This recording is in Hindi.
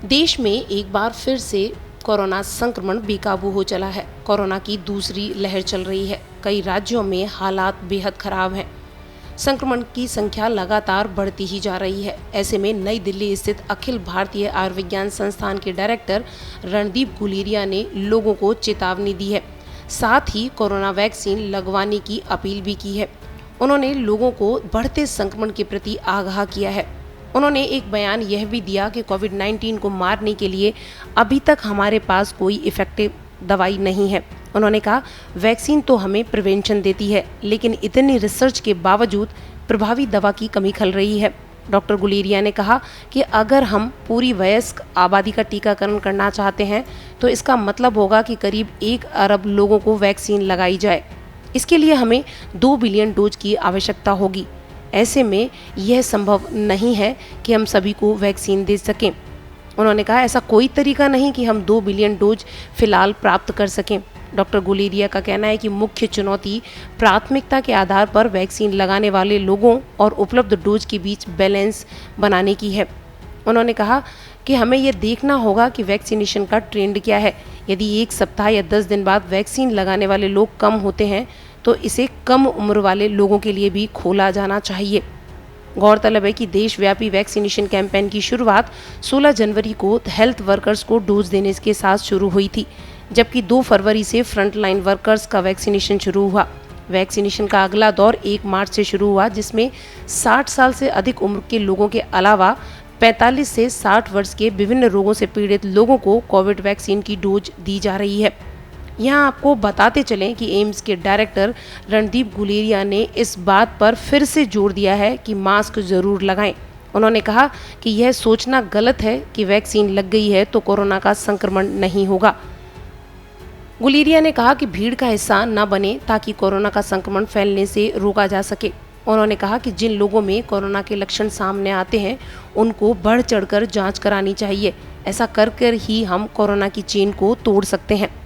देश में एक बार फिर से कोरोना संक्रमण बेकाबू हो चला है। कोरोना की दूसरी लहर चल रही है। कई राज्यों में हालात बेहद खराब हैं। संक्रमण की संख्या लगातार बढ़ती ही जा रही है। ऐसे में नई दिल्ली स्थित अखिल भारतीय आयुर्विज्ञान संस्थान के डायरेक्टर रणदीप गुलेरिया ने लोगों को चेतावनी दी है। साथ ही कोरोना वैक्सीन लगवाने की अपील भी की है। उन्होंने लोगों को बढ़ते संक्रमण के प्रति आगाह किया है। उन्होंने एक बयान यह भी दिया कि कोविड-19 को मारने के लिए अभी तक हमारे पास कोई इफेक्टिव दवाई नहीं है। उन्होंने कहा, वैक्सीन तो हमें प्रिवेंशन देती है, लेकिन इतनी रिसर्च के बावजूद प्रभावी दवा की कमी खल रही है। डॉक्टर गुलेरिया ने कहा कि अगर हम पूरी वयस्क आबादी का टीकाकरण करना चाहते हैं तो इसका मतलब होगा कि करीब 1 अरब लोगों को वैक्सीन लगाई जाए। इसके लिए हमें 2 बिलियन डोज की आवश्यकता होगी। ऐसे में यह संभव नहीं है कि हम सभी को वैक्सीन दे सकें। उन्होंने कहा, ऐसा कोई तरीका नहीं कि हम 2 बिलियन डोज फिलहाल प्राप्त कर सकें। डॉक्टर गुलेरिया का कहना है कि मुख्य चुनौती प्राथमिकता के आधार पर वैक्सीन लगाने वाले लोगों और उपलब्ध डोज के बीच बैलेंस बनाने की है। उन्होंने कहा कि हमें यह देखना होगा कि वैक्सीनेशन का ट्रेंड क्या है। यदि 1 सप्ताह या 10 दिन बाद वैक्सीन लगाने वाले लोग कम होते हैं तो इसे कम उम्र वाले लोगों के लिए भी खोला जाना चाहिए। गौरतलब है कि देशव्यापी वैक्सीनेशन कैंपेन की शुरुआत 16 जनवरी को हेल्थ वर्कर्स को डोज देने के साथ शुरू हुई थी, जबकि 2 फरवरी से फ्रंटलाइन वर्कर्स का वैक्सीनेशन शुरू हुआ। वैक्सीनेशन का अगला दौर 1 मार्च से शुरू हुआ, जिसमें 60 साल से अधिक उम्र के लोगों के अलावा 45 से 60 वर्ष के विभिन्न रोगों से पीड़ित लोगों को कोविड वैक्सीन की डोज दी जा रही है। यहाँ आपको बताते चलें कि एम्स के डायरेक्टर रणदीप गुलेरिया ने इस बात पर फिर से जोर दिया है कि मास्क जरूर लगाएं। उन्होंने कहा कि यह सोचना गलत है कि वैक्सीन लग गई है तो कोरोना का संक्रमण नहीं होगा। गुलेरिया ने कहा कि भीड़ का हिस्सा न बने ताकि कोरोना का संक्रमण फैलने से रोका जा सके। उन्होंने कहा कि जिन लोगों में कोरोना के लक्षण सामने आते हैं उनको बढ़ चढ़कर जांच करानी चाहिए। ऐसा कर ही हम कोरोना की चेन को तोड़ सकते हैं।